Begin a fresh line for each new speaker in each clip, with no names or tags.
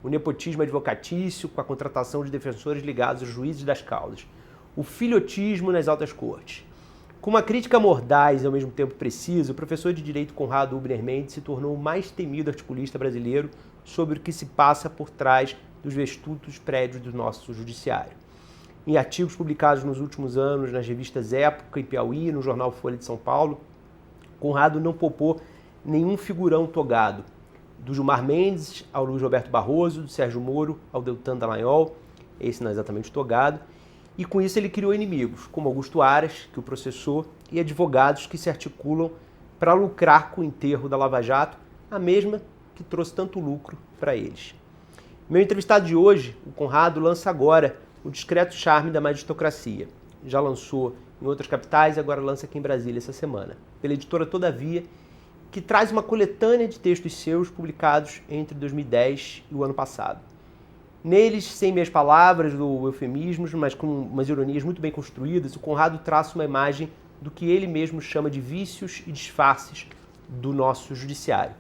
o nepotismo advocatício com a contratação de defensores ligados aos juízes das causas, o filhotismo nas altas cortes. Com uma crítica mordaz e ao mesmo tempo precisa, o professor de Direito Conrado Huber Mendes se tornou o mais temido articulista brasileiro sobre o que se passa por trás dos vestutos prédios do nosso judiciário. Em artigos publicados nos últimos anos nas revistas Época e Piauí, no jornal Folha de São Paulo, Conrado não poupou nenhum figurão togado, do Gilmar Mendes ao Luiz Roberto Barroso, do Sérgio Moro ao Deltan Dallagnol, esse não é exatamente togado, e com isso ele criou inimigos, como Augusto Aras, que o processou, e advogados que se articulam para lucrar com o enterro da Lava Jato, a mesma que trouxe tanto lucro para eles. Meu entrevistado de hoje, o Conrado, lança agora O Discreto Charme da Magistocracia. Já lançou em outras capitais e agora lança aqui em Brasília essa semana, pela editora Todavia, que traz uma coletânea de textos seus publicados entre 2010 e o ano passado. Neles, sem meias palavras ou eufemismos, mas com umas ironias muito bem construídas, o Conrado traça uma imagem do que ele mesmo chama de vícios e disfarces do nosso judiciário.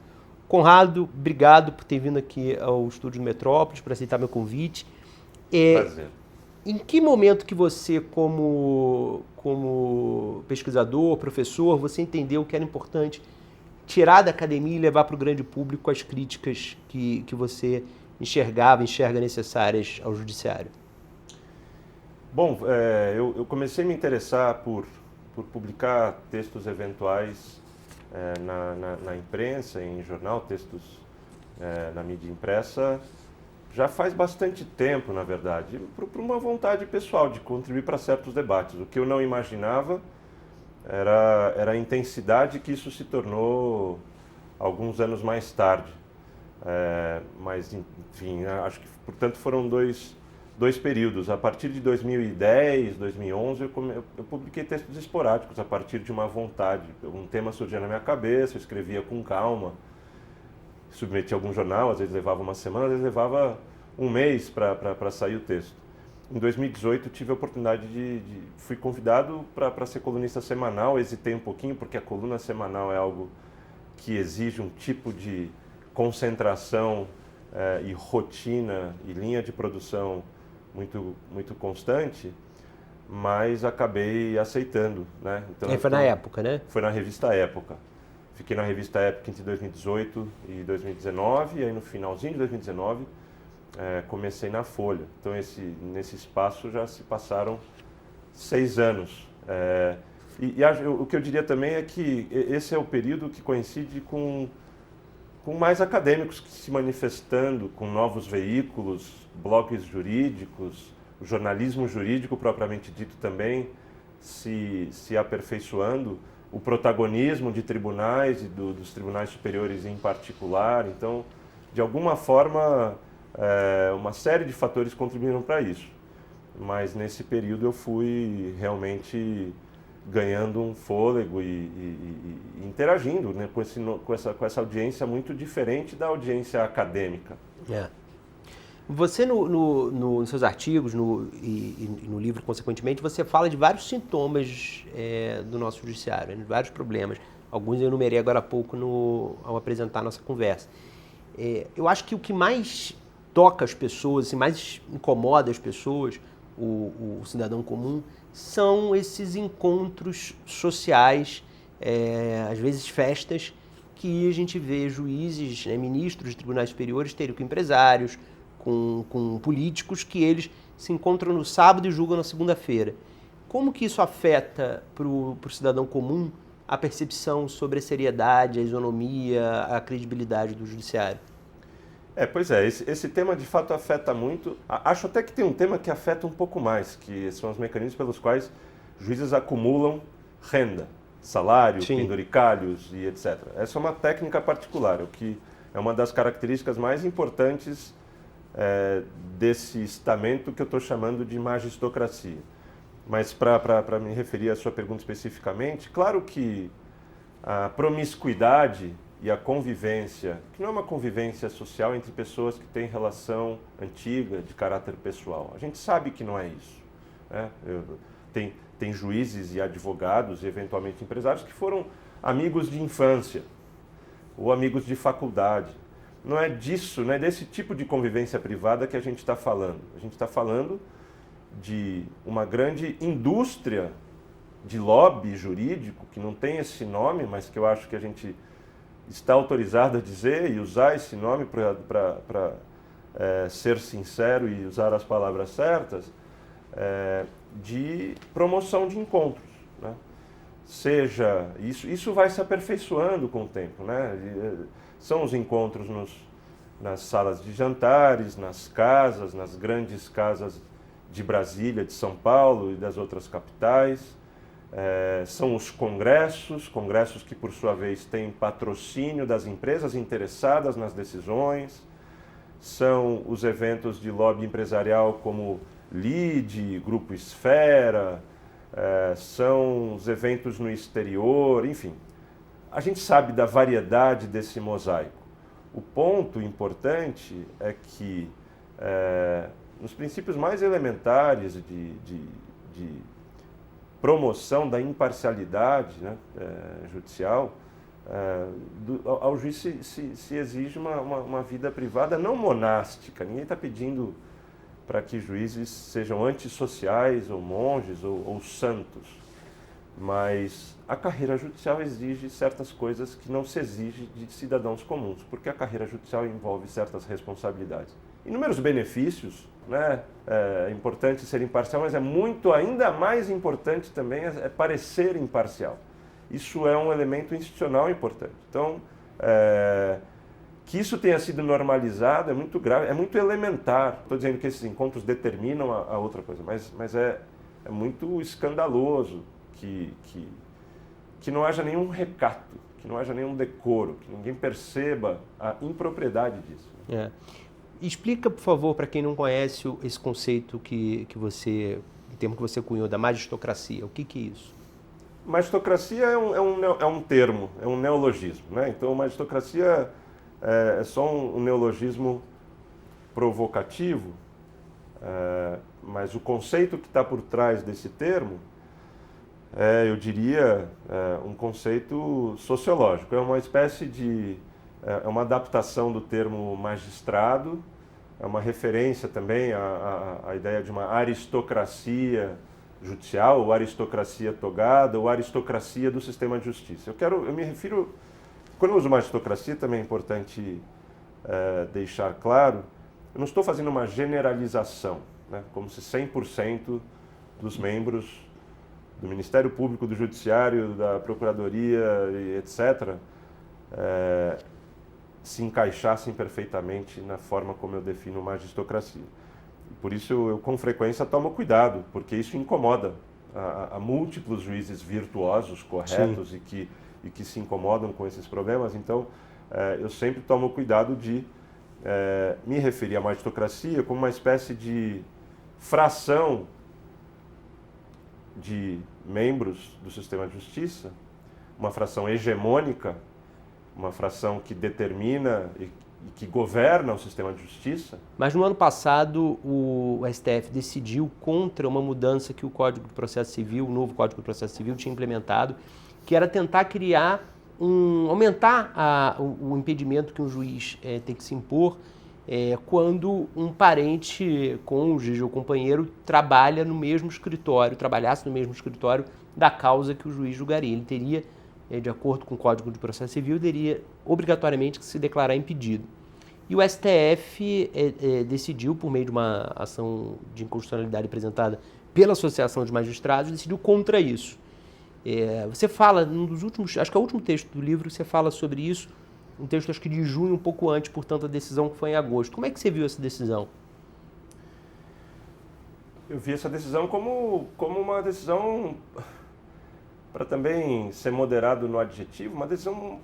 Conrado, obrigado por ter vindo aqui ao estúdio Metrópolis, por aceitar meu convite.
Prazer.
Em que momento que você, como pesquisador, professor, você entendeu que era importante tirar da academia e levar para o grande público as críticas que você enxerga necessárias ao judiciário?
Bom, eu comecei a me interessar por publicar textos eventuais na imprensa, em jornal, textos na mídia impressa, já faz bastante tempo, na verdade, por uma vontade pessoal de contribuir para certos debates. O que eu não imaginava era a intensidade que isso se tornou alguns anos mais tarde. Mas, enfim, acho que, portanto, foram dois períodos. A partir de 2010, 2011, eu publiquei textos esporádicos a partir de uma vontade. Um tema surgia na minha cabeça, eu escrevia com calma, submetia a algum jornal, às vezes levava uma semana, às vezes levava um mês para sair o texto. Em 2018 tive a oportunidade fui convidado para ser colunista semanal, hesitei um pouquinho porque a coluna semanal é algo que exige um tipo de concentração e rotina e linha de produção muito constante, mas acabei aceitando, né? Então,
Foi na época, né?
Foi na revista Época. Fiquei na revista Época entre 2018 e 2019, e aí no finalzinho de 2019 comecei na Folha. Então nesse espaço já se passaram 6 anos. O que eu diria também é que esse é o período que coincide com mais acadêmicos se manifestando, com novos veículos, blogs jurídicos, o jornalismo jurídico propriamente dito também se aperfeiçoando, o protagonismo de tribunais e dos tribunais superiores em particular. Então, de alguma forma, uma série de fatores contribuíram para isso. Mas nesse período eu fui realmente ganhando um fôlego e interagindo, né, com essa audiência muito diferente da audiência acadêmica.
Você, nos seus artigos e no livro, consequentemente, você fala de vários sintomas do nosso judiciário, né, vários problemas. Alguns eu enumerei agora há pouco ao apresentar a nossa conversa. Eu acho que o que mais toca as pessoas, assim, mais incomoda as pessoas, o cidadão comum, são esses encontros sociais, às vezes festas, que a gente vê juízes, né, ministros de tribunais superiores terem com empresários, com políticos, que eles se encontram no sábado e julgam na segunda-feira. Como que isso afeta para o cidadão comum a percepção sobre a seriedade, a isonomia, a credibilidade do judiciário?
Pois é, esse tema de fato afeta muito. Acho até que tem um tema que afeta um pouco mais, que são os mecanismos pelos quais juízes acumulam renda, salário,
Sim,
penduricalhos e etc. Essa é uma técnica particular, o que é uma das características mais importantes desse estamento que eu estou chamando de magistocracia. Mas para me referir à sua pergunta especificamente, claro que a promiscuidade e a convivência, que não é uma convivência social entre pessoas que têm relação antiga, de caráter pessoal. A gente sabe que não é isso, né? Tem juízes e advogados e eventualmente empresários que foram amigos de infância ou amigos de faculdade. não é disso, não é desse tipo de convivência privada que a gente está falando. A gente está falando de uma grande indústria de lobby jurídico, que não tem esse nome, mas que eu acho que a gente está autorizado a dizer e usar esse nome para ser sincero e usar as palavras certas, de promoção de encontros, né? Seja, isso vai se aperfeiçoando com o tempo, né? São os encontros nas salas de jantares, nas casas, nas grandes casas de Brasília, de São Paulo e das outras capitais. São os congressos que por sua vez têm patrocínio das empresas interessadas nas decisões. São os eventos de lobby empresarial como LIDE, Grupo Esfera, são os eventos no exterior, enfim. A gente sabe da variedade desse mosaico. O ponto importante é que, nos princípios mais elementares de promoção da imparcialidade, né, judicial, ao juiz se exige uma vida privada não monástica. Ninguém está pedindo para que juízes sejam antissociais, ou monges, ou santos. Mas a carreira judicial exige certas coisas que não se exige de cidadãos comuns, porque a carreira judicial envolve certas responsabilidades. Inúmeros benefícios, né? É importante ser imparcial, mas ainda mais importante também parecer imparcial. Isso é um elemento institucional importante. Então, que isso tenha sido normalizado é muito grave, é muito elementar. Estou dizendo que esses encontros determinam a outra coisa, mas é muito escandaloso que não haja nenhum recato, que não haja nenhum decoro, que ninguém perceba a impropriedade disso.
Explica, por favor, para quem não conhece esse conceito o termo que você cunhou, da magistocracia. O que é isso?
Magistocracia é um termo, é um neologismo, né? Então, magistocracia é só um neologismo provocativo, mas o conceito que está por trás desse termo eu diria, um conceito sociológico. É uma espécie de... é uma adaptação do termo magistrado, é uma referência também à ideia de uma aristocracia judicial, ou aristocracia togada, ou aristocracia do sistema de justiça. Eu me refiro... Quando eu uso magistocracia, também é importante deixar claro, eu não estou fazendo uma generalização, né, como se 100% dos membros do Ministério Público, do Judiciário, da Procuradoria, etc., se encaixassem perfeitamente na forma como eu defino magistocracia. Por isso, eu com frequência tomo cuidado, porque isso incomoda a múltiplos juízes virtuosos, corretos, e que se incomodam com esses problemas. Então, eu sempre tomo cuidado de me referir à magistocracia como uma espécie de fração de membros do sistema de justiça, uma fração hegemônica, uma fração que determina e que governa o sistema de justiça.
Mas no ano passado o STF decidiu contra uma mudança que o Código de Processo Civil, o novo Código de Processo Civil tinha implementado, que era tentar criar aumentar o impedimento que um juiz tem que se impor quando um parente, cônjuge ou companheiro trabalhasse no mesmo escritório da causa que o juiz julgaria. Ele teria, de acordo com o Código de Processo Civil, teria obrigatoriamente que se declarar impedido. E o STF decidiu, por meio de uma ação de inconstitucionalidade apresentada pela Associação de Magistrados, decidiu contra isso. Você fala, num dos últimos, acho que é o último texto do livro, você fala sobre isso, um texto acho que de junho, um pouco antes, portanto, a decisão que foi em agosto. Como é que você viu essa decisão?
Eu vi essa decisão como uma decisão, para também ser moderado no adjetivo, uma decisão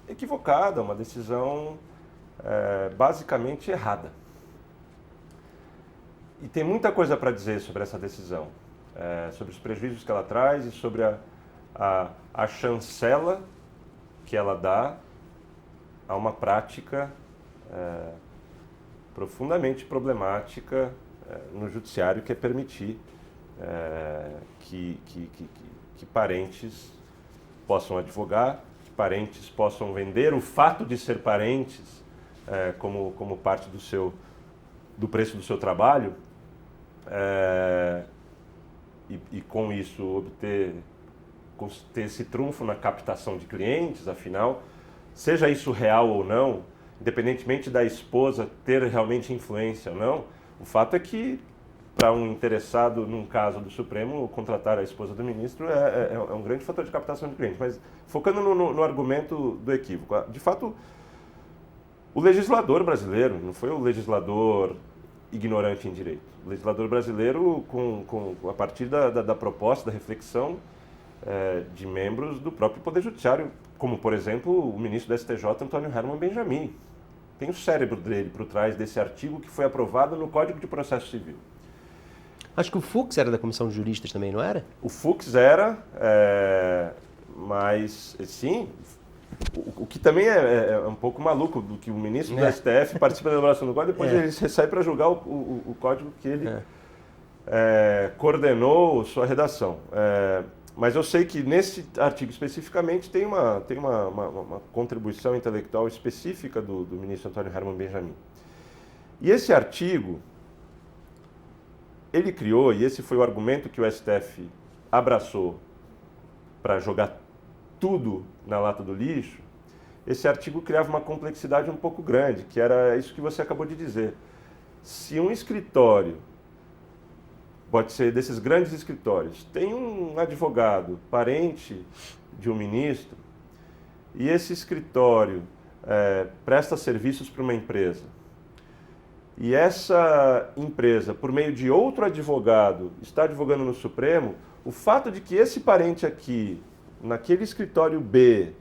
equivocada, uma decisão basicamente errada. E tem muita coisa para dizer sobre essa decisão, sobre os prejuízos que ela traz e sobre a chancela que ela dá a uma prática profundamente problemática no judiciário, que é permitir que parentes possam advogar, que parentes possam vender o fato de ser parentes como parte do preço do seu trabalho, e com isso ter esse trunfo na captação de clientes, afinal, seja isso real ou não, independentemente da esposa ter realmente influência ou não, o fato é que, para um interessado, num caso do Supremo, contratar a esposa do ministro é um grande fator de captação de clientes. Mas, focando no argumento do equívoco, de fato, o legislador brasileiro, não foi o legislador ignorante em direito. O legislador brasileiro, a partir da proposta, da reflexão de membros do próprio Poder Judiciário, como, por exemplo, o ministro do STJ, Antônio Herman Benjamin. Tem o cérebro dele por trás desse artigo que foi aprovado no Código de Processo Civil.
Acho que o Fux era da Comissão de Juristas também, não era?
O Fux era, mas, sim, o que também é um pouco maluco, do que o ministro do STF participa da elaboração do Código, depois ele sai para julgar o Código que ele coordenou sua redação. Mas eu sei que nesse artigo especificamente tem uma contribuição intelectual específica do ministro Antônio Herman Benjamin. E esse artigo, ele criou, e esse foi o argumento que o STF abraçou para jogar tudo na lata do lixo, esse artigo criava uma complexidade um pouco grande, que era isso que você acabou de dizer. Se um escritório, pode ser desses grandes escritórios, tem um advogado, parente de um ministro, e esse escritório presta serviços para uma empresa, e essa empresa, por meio de outro advogado, está advogando no Supremo, o fato de que esse parente aqui, naquele escritório B,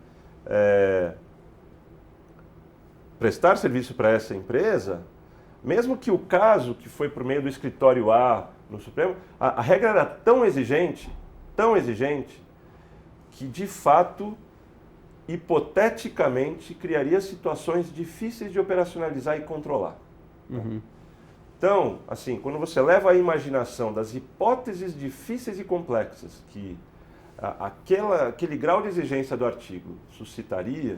prestar serviço para essa empresa, mesmo que o caso que foi por meio do escritório A no Supremo, a regra era tão exigente, que de fato, hipoteticamente, criaria situações difíceis de operacionalizar e controlar.
Uhum.
Então, assim, quando você leva a imaginação das hipóteses difíceis e complexas que aquele grau de exigência do artigo suscitaria,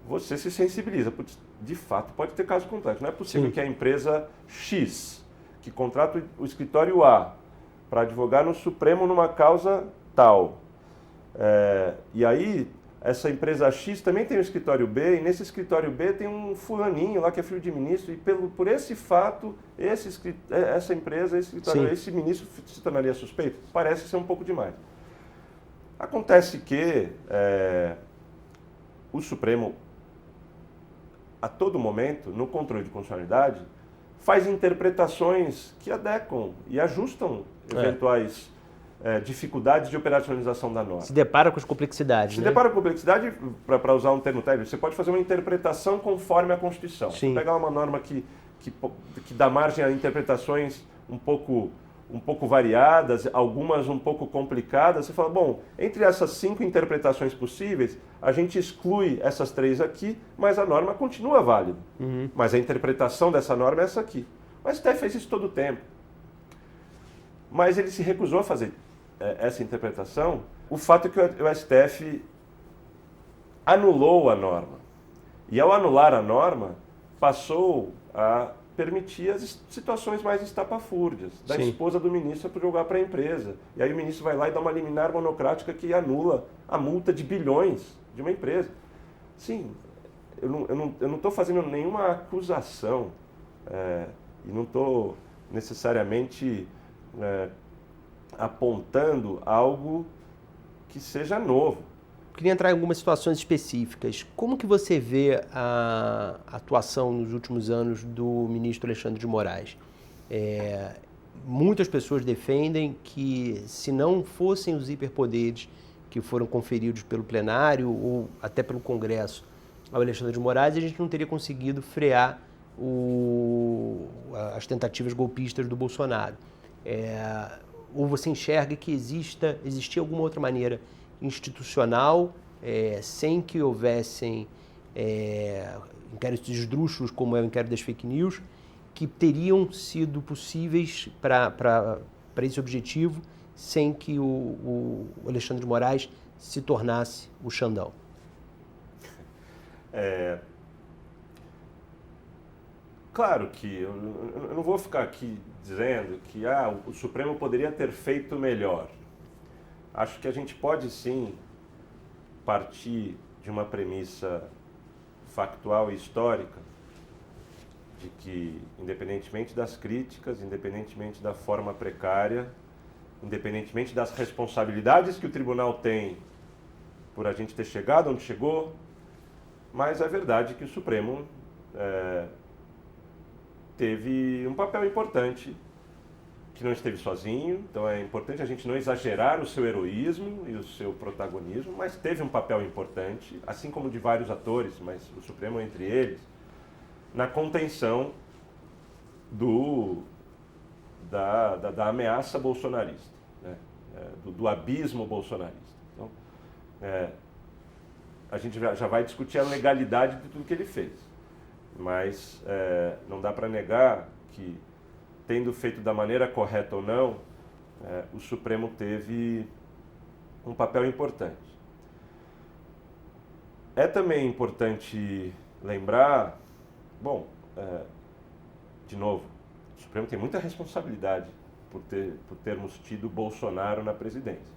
você se sensibiliza. De fato, pode ter caso complexo. Não é possível que a empresa X, que contrata o escritório A para advogar no Supremo numa causa tal, e aí essa empresa X também tem um escritório B, e nesse escritório B tem um fulaninho lá que é filho de ministro, e por esse fato, essa empresa, esse ministro se tornaria suspeito? Parece ser um pouco demais. Acontece que o Supremo, a todo momento, no controle de constitucionalidade, faz interpretações que adequam e ajustam eventuais dificuldades de operacionalização da norma.
Se depara com as complexidades.
Se depara com complexidade, para usar um termo técnico, você pode fazer uma interpretação conforme a Constituição.
Sim.
Pegar uma norma que dá margem a interpretações um pouco variadas, algumas um pouco complicadas, você fala, bom, entre essas 5 interpretações possíveis, a gente exclui essas 3 aqui, mas a norma continua válida.
Uhum.
Mas a interpretação dessa norma é essa aqui. O STF fez isso todo o tempo. Mas ele se recusou a fazer essa interpretação. O fato é que o STF anulou a norma. E ao anular a norma, passou a permitir as situações mais estapafúrdias, da esposa do ministro para jogar para a empresa. E aí o ministro vai lá e dá uma liminar monocrática que anula a multa de bilhões de uma empresa. Sim, eu não estou fazendo nenhuma acusação e não estou necessariamente apontando algo que seja novo.
Queria entrar em algumas situações específicas. Como que você vê a atuação nos últimos anos do ministro Alexandre de Moraes? Muitas pessoas defendem que, se não fossem os hiperpoderes que foram conferidos pelo plenário ou até pelo Congresso ao Alexandre de Moraes, a gente não teria conseguido frear as tentativas golpistas do Bolsonaro. Ou você enxerga que existia alguma outra maneira institucional, sem que houvessem inquéritos esdrúxulos, como é o inquérito das fake news, que teriam sido possíveis para esse objetivo, sem que o Alexandre de Moraes se tornasse o Xandão?
claro que eu não vou ficar aqui dizendo que o Supremo poderia ter feito melhor. Acho que a gente pode sim partir de uma premissa factual e histórica de que, independentemente das críticas, independentemente da forma precária, independentemente das responsabilidades que o tribunal tem por a gente ter chegado onde chegou, mas é verdade que o Supremo teve um papel importante, que não esteve sozinho, então é importante a gente não exagerar o seu heroísmo e o seu protagonismo, mas teve um papel importante, assim como de vários atores, mas o Supremo entre eles, na contenção da ameaça bolsonarista, né? Do abismo bolsonarista. Então, a gente já vai discutir a legalidade de tudo que ele fez, mas não dá para negar que, tendo feito da maneira correta ou não, o Supremo teve um papel importante. É também importante lembrar, de novo, o Supremo tem muita responsabilidade por termos tido Bolsonaro na presidência.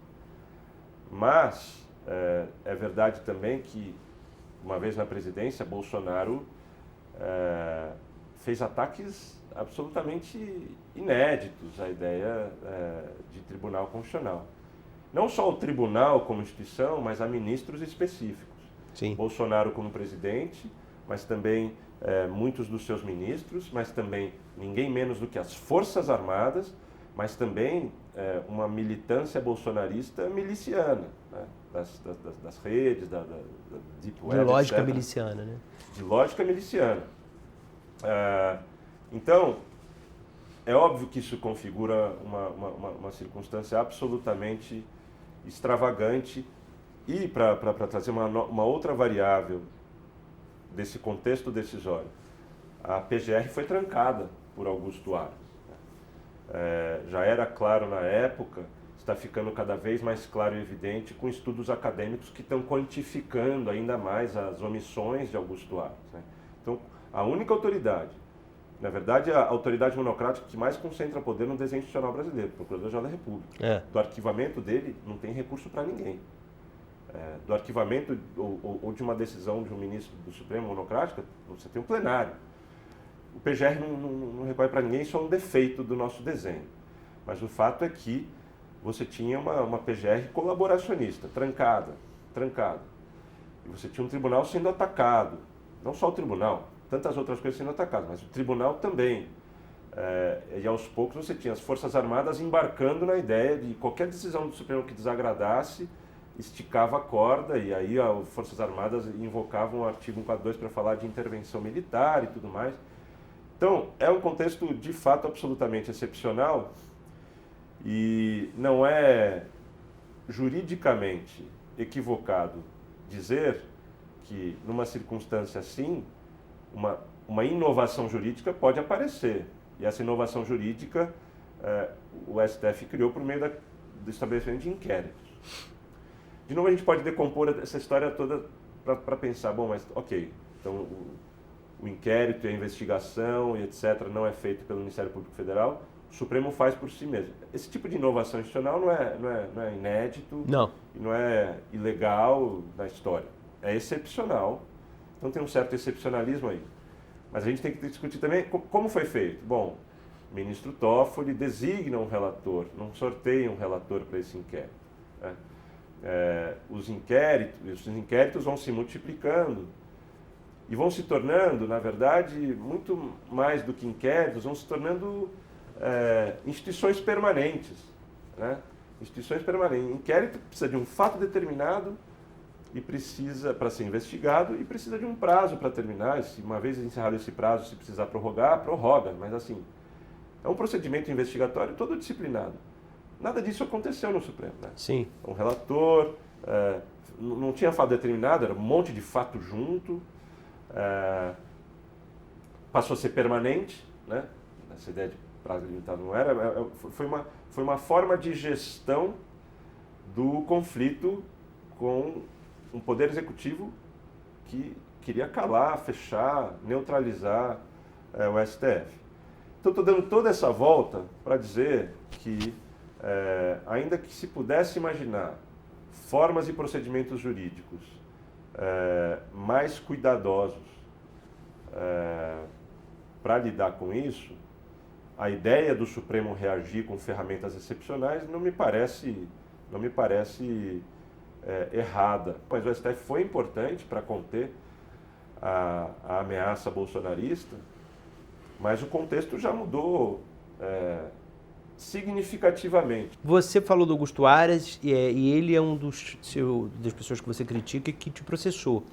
Mas é verdade também que, uma vez na presidência, Bolsonaro fez ataques absolutamente inéditos à ideia de Tribunal Constitucional. Não só o Tribunal como instituição, mas a ministros específicos.
Sim.
Bolsonaro como presidente, mas também muitos dos seus ministros, mas também ninguém menos do que as Forças Armadas, mas também uma militância bolsonarista miliciana, né? das redes, da Deep Web,
de lógica
etc.
miliciana, né?
De lógica miliciana. Então, é óbvio que isso configura uma circunstância absolutamente extravagante e, para trazer uma outra variável desse contexto decisório, a PGR foi trancada por Augusto Aras. Já era claro na época, está ficando cada vez mais claro e evidente com estudos acadêmicos que estão quantificando ainda mais as omissões de Augusto Aras, né? Então, a única autoridade, na verdade, a autoridade monocrática que mais concentra poder no desenho institucional brasileiro, o Procurador-Geral da República. Do arquivamento dele não tem recurso para ninguém. Do arquivamento ou de uma decisão de um ministro do Supremo monocrática, você tem um plenário. O PGR não recorre para ninguém, isso é um defeito do nosso desenho. Mas o fato é que você tinha uma PGR colaboracionista, trancada. E você tinha um tribunal sendo atacado. Não só o tribunal, tantas outras coisas sendo atacadas, mas o tribunal também. E aos poucos você tinha as Forças Armadas embarcando na ideia de qualquer decisão do Supremo que desagradasse, esticava a corda, e aí as Forças Armadas invocavam o artigo 142 para falar de intervenção militar e tudo mais. Então, é um contexto de fato absolutamente excepcional e não é juridicamente equivocado dizer que, numa circunstância assim, uma inovação jurídica pode aparecer. E essa inovação jurídica o STF criou por meio do estabelecimento de inquéritos. De novo, a gente pode decompor essa história toda para pensar, mas ok, então o inquérito e a investigação e etc. não é feito pelo Ministério Público Federal, o Supremo faz por si mesmo. Esse tipo de inovação institucional não é inédito, e não é ilegal na história. É excepcional, então tem um certo excepcionalismo aí. Mas a gente tem que discutir também como foi feito. Bom, o ministro Toffoli designa um relator, não sorteia um relator para esse inquérito, né? Os inquéritos vão se multiplicando e vão se tornando, na verdade, muito mais do que inquéritos, vão se tornando instituições permanentes, né? Instituições permanentes. Inquérito precisa de um fato determinado e precisa, para ser investigado, e precisa de um prazo para terminar. Se uma vez encerrado esse prazo, se precisar prorrogar, prorroga. Mas assim, é um procedimento investigatório todo disciplinado. Nada disso aconteceu no Supremo, né?
Sim.
Um relator, não tinha fato determinado, era um monte de fato junto, passou a ser permanente, né? Essa ideia de prazo limitado não era, foi uma forma de gestão do conflito com um poder executivo que queria calar, fechar, neutralizar o STF. Então, estou dando toda essa volta para dizer que, ainda que se pudesse imaginar formas e procedimentos jurídicos mais cuidadosos para lidar com isso, a ideia do Supremo reagir com ferramentas excepcionais não me parece errada. Mas o STF foi importante para conter a ameaça bolsonarista, mas o contexto já mudou significativamente.
Você falou do Augusto Aras e ele é das pessoas que você critica e que te processou.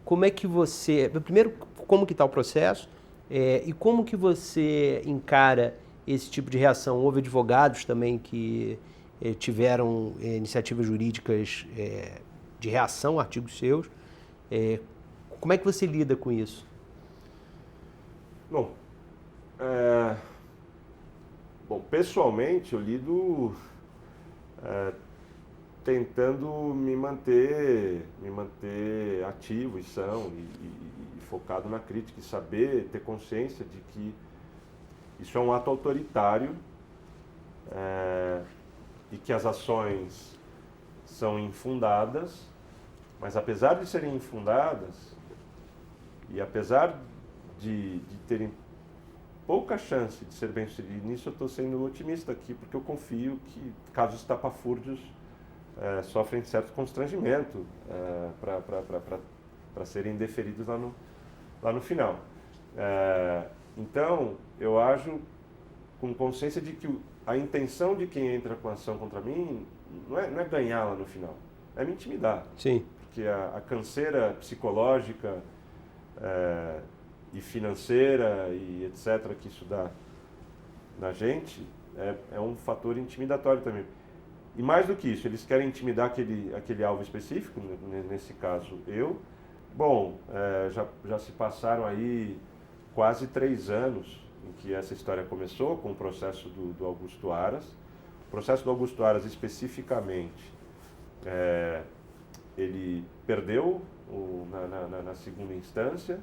Como é que você... Primeiro, como que está o processo e como que você encara esse tipo de reação? Houve advogados também que tiveram iniciativas jurídicas de reação a artigos seus. Como é que você lida com isso?
Bom, pessoalmente eu lido tentando me manter ativo e são e focado na crítica e saber, ter consciência de que isso é um ato autoritário e que as ações são infundadas, mas apesar de serem infundadas e apesar de terem pouca chance de ser bem-sucedido nisso, eu estou sendo otimista aqui, porque eu confio que casos estapafúrdios sofrem certo constrangimento para serem deferidos lá no final. Então, eu ajo com consciência de que a intenção de quem entra com ação contra mim não é ganhar lá no final, é me intimidar.
Sim.
Porque a canseira psicológica e financeira e etc. que isso dá na gente é um fator intimidatório também. E mais do que isso, eles querem intimidar aquele alvo específico, nesse caso eu. Bom, já se passaram aí quase 3 anos em que essa história começou, com o processo do Augusto Aras. O processo do Augusto Aras, especificamente, ele perdeu na segunda instância.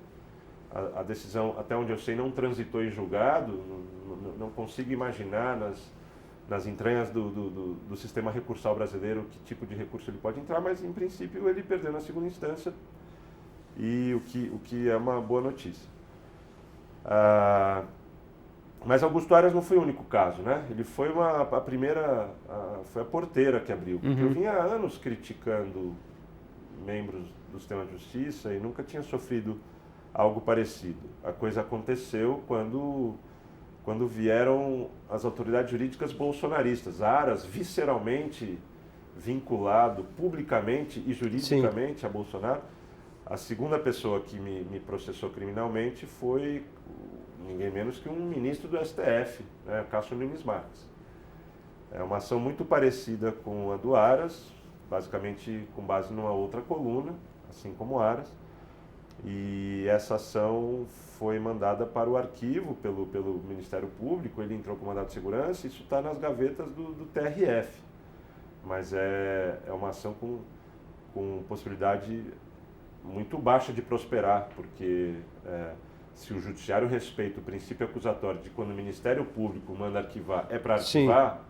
A decisão, até onde eu sei, não transitou em julgado. Não consigo imaginar nas entranhas do sistema recursal brasileiro que tipo de recurso ele pode entrar, mas, em princípio, ele perdeu na segunda instância, e o que é uma boa notícia. Mas Augusto Aras não foi o único caso, né? Ele foi foi a porteira que abriu. Porque eu vinha há anos criticando membros do sistema de justiça e nunca tinha sofrido algo parecido. A coisa aconteceu quando vieram as autoridades jurídicas bolsonaristas. Aras, visceralmente vinculado publicamente e juridicamente, sim, a Bolsonaro. A segunda pessoa que me processou criminalmente foi ninguém menos que um ministro do STF, né, Cássio Nunes Marques. É uma ação muito parecida com a do Aras, basicamente com base numa outra coluna, assim como Aras. E essa ação foi mandada para o arquivo pelo Ministério Público, ele entrou com mandado de segurança, isso está nas gavetas do TRF. Mas é uma ação com possibilidade muito baixa de prosperar, porque se o Judiciário respeita o princípio acusatório de quando o Ministério Público manda arquivar, é para arquivar,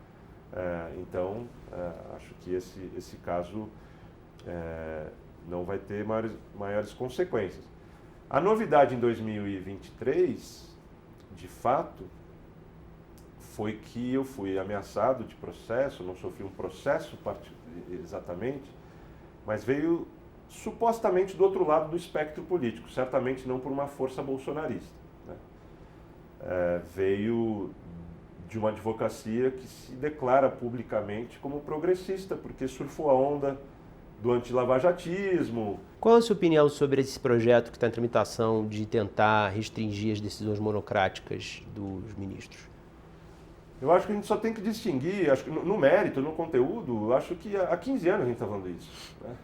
então acho que esse caso não vai ter maiores consequências. A novidade em 2023, de fato, foi que eu fui ameaçado de processo, não sofri um processo exatamente, mas veio supostamente do outro lado do espectro político, certamente não por uma força bolsonarista, né? Veio de uma advocacia que se declara publicamente como progressista, porque surfou a onda do antilavajatismo.
Qual a sua opinião sobre esse projeto que está em tramitação de tentar restringir as decisões monocráticas dos ministros?
Eu acho que a gente só tem que distinguir, acho que no mérito, no conteúdo, eu acho que há 15 anos a gente está falando isso, né?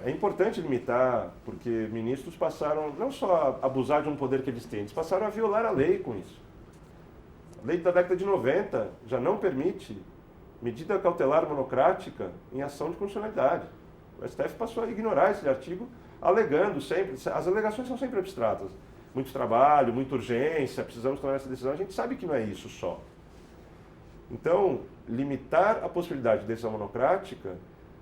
É importante limitar, porque ministros passaram não só a abusar de um poder que eles têm, eles passaram a violar a lei com isso. A lei da década de 90 já não permite medida cautelar monocrática em ação de constitucionalidade. O STF passou a ignorar esse artigo, alegando sempre, as alegações são sempre abstratas, muito trabalho, muita urgência, precisamos tomar essa decisão. A gente sabe que não é isso só. Então, limitar a possibilidade de decisão monocrática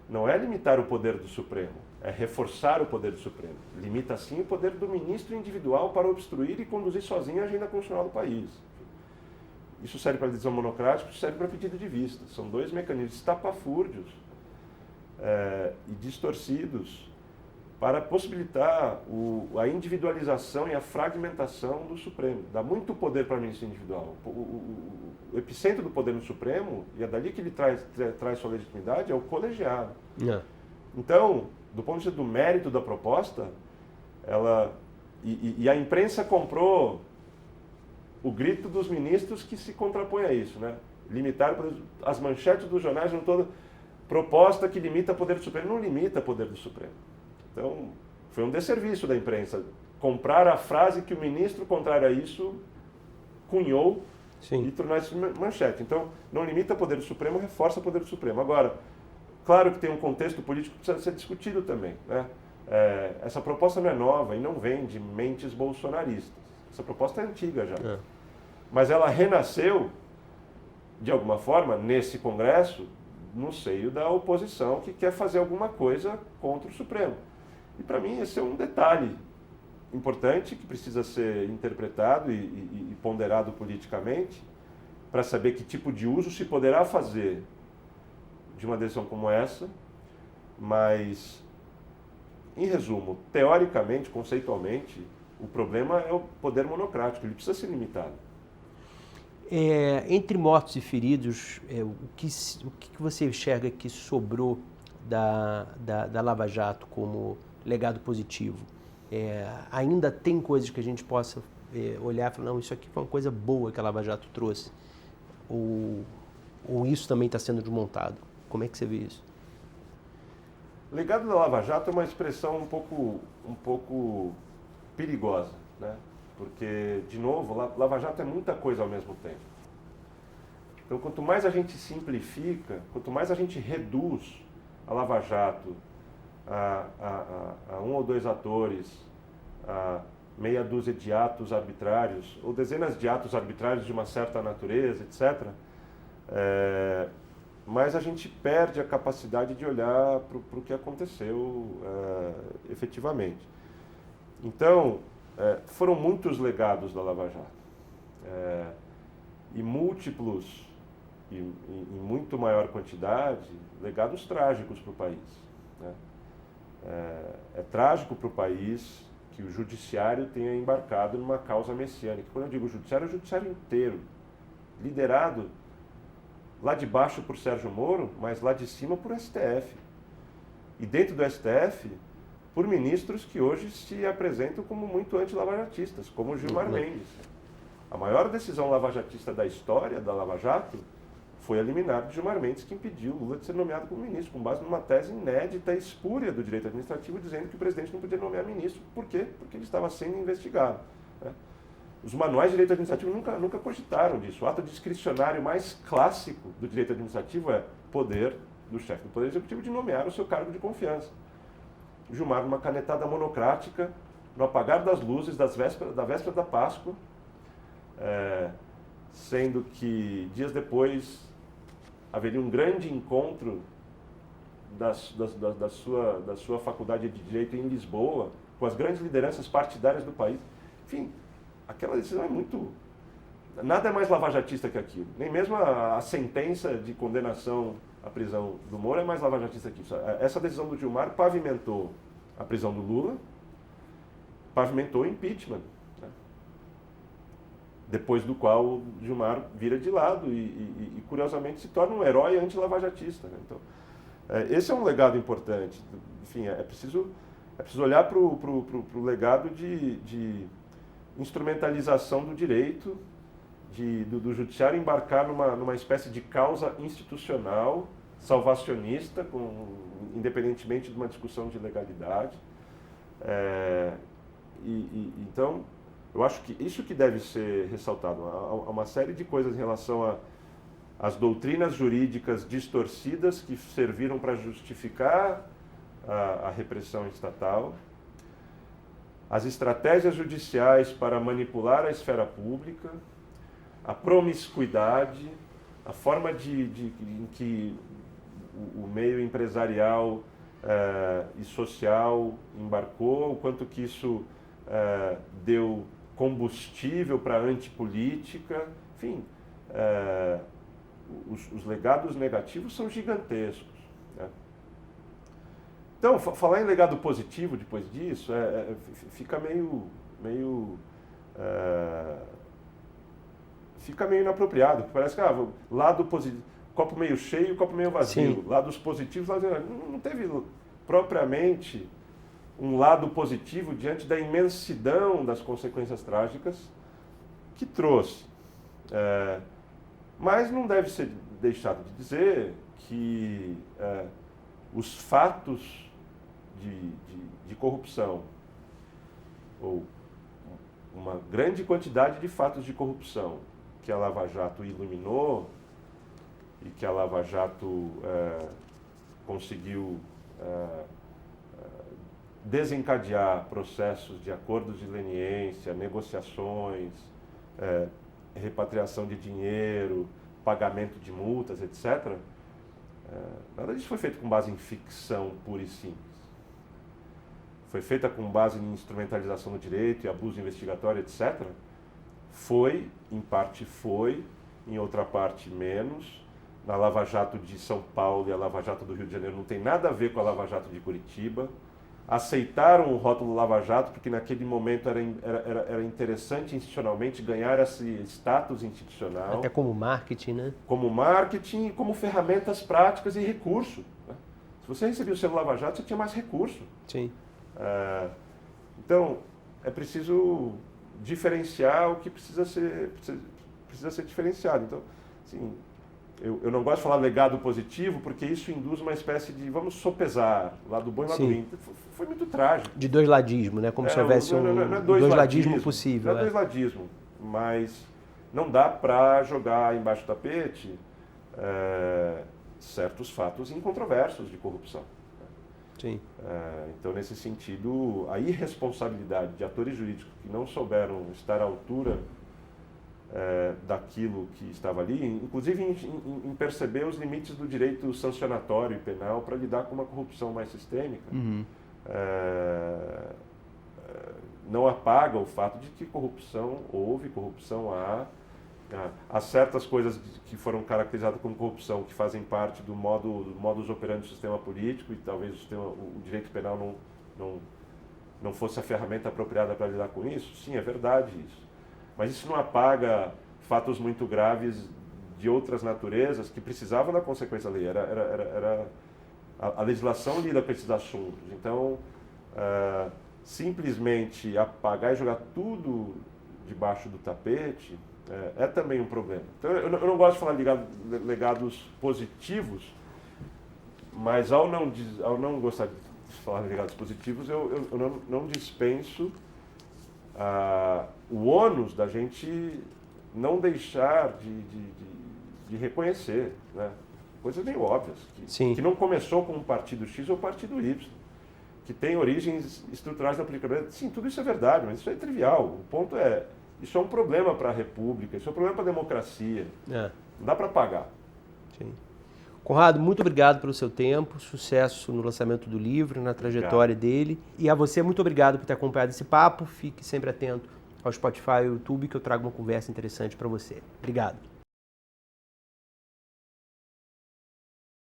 não é limitar o poder do Supremo, é reforçar o poder do Supremo. Limita, sim, o poder do ministro individual para obstruir e conduzir sozinho a agenda constitucional do país. Isso serve para decisão monocrática, isso serve para pedido de vista. São dois mecanismos estapafúrdios e distorcidos para possibilitar a individualização e a fragmentação do Supremo. Dá muito poder para o ministro individual. O epicentro do poder no Supremo, e é dali que ele traz sua legitimidade, é o colegiado. Então, do ponto de vista do mérito da proposta, e a imprensa comprou o grito dos ministros que se contrapõe a isso, né? Limitar as manchetes dos jornais, não toda proposta que limita o poder do Supremo, não limita o poder do Supremo. Então, foi um desserviço da imprensa comprar a frase que o ministro, contrário a isso, cunhou e tornar isso manchete. Então, não limita o poder do Supremo, reforça o poder do Supremo. Agora, claro que tem um contexto político que precisa ser discutido também, né? Essa proposta não é nova e não vem de mentes bolsonaristas. Essa proposta é antiga já. Mas ela renasceu, de alguma forma, nesse Congresso, no seio da oposição que quer fazer alguma coisa contra o Supremo. E para mim esse é um detalhe importante que precisa ser interpretado e ponderado politicamente para saber que tipo de uso se poderá fazer de uma decisão como essa, mas, em resumo, teoricamente, conceitualmente, o problema é o poder monocrático, ele precisa ser limitado.
Entre mortos e feridos, o que você enxerga que sobrou da Lava Jato como legado positivo? Ainda tem coisas que a gente possa olhar e falar, não, isso aqui foi uma coisa boa que a Lava Jato trouxe? Ou isso também está sendo desmontado? Como é que você vê isso?
O legado da Lava Jato é uma expressão um pouco perigosa, né? Porque, de novo, Lava Jato é muita coisa ao mesmo tempo. Então, quanto mais a gente simplifica, quanto mais a gente reduz a Lava Jato a um ou dois atores, a meia dúzia de atos arbitrários, ou dezenas de atos arbitrários de uma certa natureza, etc., mas a gente perde a capacidade de olhar para o que aconteceu efetivamente. Então, foram muitos legados da Lava Jato, e múltiplos, em muito maior quantidade, legados trágicos para o país, né? É trágico para o país que o judiciário tenha embarcado numa causa messiânica. Quando eu digo judiciário, é o judiciário inteiro, liderado lá de baixo por Sérgio Moro, mas lá de cima por STF. E dentro do STF, por ministros que hoje se apresentam como muito anti-lavajatistas, como Gilmar Mendes. A maior decisão lavajatista da história da Lava Jato foi a liminar de Gilmar Mendes, que impediu Lula de ser nomeado como ministro, com base numa tese inédita e espúria do direito administrativo, dizendo que o presidente não podia nomear ministro. Por quê? Porque ele estava sendo investigado, né? Os manuais de direito administrativo nunca cogitaram disso. O ato discricionário mais clássico do direito administrativo é poder do chefe do Poder Executivo de nomear o seu cargo de confiança. Gilmar, numa canetada monocrática, no apagar das luzes da véspera da Páscoa, sendo que dias depois haveria um grande encontro da sua faculdade de Direito em Lisboa, com as grandes lideranças partidárias do país. Enfim, aquela decisão é muito... Nada é mais lavajatista que aquilo. Nem mesmo a sentença de condenação à prisão do Moro é mais lavajatista que isso. Essa decisão do Gilmar pavimentou a prisão do Lula, pavimentou o impeachment, né? Depois do qual o Gilmar vira de lado e curiosamente se torna um herói anti-lavajatista, né? Então, esse é um legado importante. Enfim, é preciso olhar para o legado de instrumentalização do direito, do judiciário embarcar numa espécie de causa institucional, salvacionista, independentemente de uma discussão de legalidade. Então, eu acho que isso que deve ser ressaltado. Há uma série de coisas em relação às doutrinas jurídicas distorcidas que serviram para justificar a repressão estatal. as estratégias judiciais para manipular a esfera pública, a promiscuidade, a forma em que o meio empresarial e social embarcou, o quanto que isso deu combustível para a antipolítica, enfim, os legados negativos são gigantescos. Né? Então, falar em legado positivo depois disso fica meio inapropriado, porque parece que lado positivo, copo meio cheio, copo meio vazio. Sim. Lados positivos, não teve propriamente um lado positivo diante da imensidão das consequências trágicas que trouxe. Mas não deve ser deixado de dizer que os fatos de corrupção, ou uma grande quantidade de fatos de corrupção que a Lava Jato iluminou e que a Lava Jato conseguiu desencadear processos de acordos de leniência, negociações, repatriação de dinheiro, pagamento de multas, etc. Nada disso foi feito com base em ficção pura e simples. Foi feita com base em instrumentalização do direito e abuso investigatório, etc. Em parte foi, em outra parte menos. Na Lava Jato de São Paulo e a Lava Jato do Rio de Janeiro não tem nada a ver com a Lava Jato de Curitiba. Aceitaram o rótulo Lava Jato porque naquele momento era interessante institucionalmente ganhar esse status institucional.
Até como marketing, né?
Como marketing e como ferramentas práticas e recurso. Né? Se você recebia o selo Lava Jato, você tinha mais recurso.
Sim.
Então, é preciso diferenciar o que precisa ser diferenciado. Então, assim, eu não gosto de falar legado positivo, porque isso induz uma espécie de, vamos sopesar, lado bom e lado ruim. Foi muito trágico.
De dois ladismo, né? Como se houvesse dois ladismo possível.
Não é dois ladismo, mas não dá para jogar embaixo do tapete certos fatos incontroversos de corrupção.
Sim.
Então, nesse sentido, a irresponsabilidade de atores jurídicos que não souberam estar à altura daquilo que estava ali, inclusive em perceber os limites do direito sancionatório e penal para lidar com uma corrupção mais sistêmica, não apaga o fato de que corrupção há certas coisas que foram caracterizadas como corrupção que fazem parte do modus operandi do sistema político e talvez o direito penal não fosse a ferramenta apropriada para lidar com isso. Sim, é verdade isso. Mas isso não apaga fatos muito graves de outras naturezas que precisavam da consequência da lei. A legislação lida com esses assuntos. Então, simplesmente apagar e jogar tudo debaixo do tapete é também um problema. Então, eu não gosto de falar legados positivos, mas ao não gostar de falar de legados positivos, eu não dispenso o ônus da gente não deixar de reconhecer, né? Coisas bem óbvias, que não começou com um partido X ou partido Y, que tem origens estruturais na aplicabilidade. Sim, tudo isso é verdade, mas isso é trivial. O ponto isso é um problema para a República, isso é um problema para a democracia. Não dá para apagar.
Sim. Conrado, muito obrigado pelo seu tempo, sucesso no lançamento do livro, na trajetória dele. E a você, muito obrigado por ter acompanhado esse papo. Fique sempre atento ao Spotify e ao YouTube, que eu trago uma conversa interessante para você. Obrigado.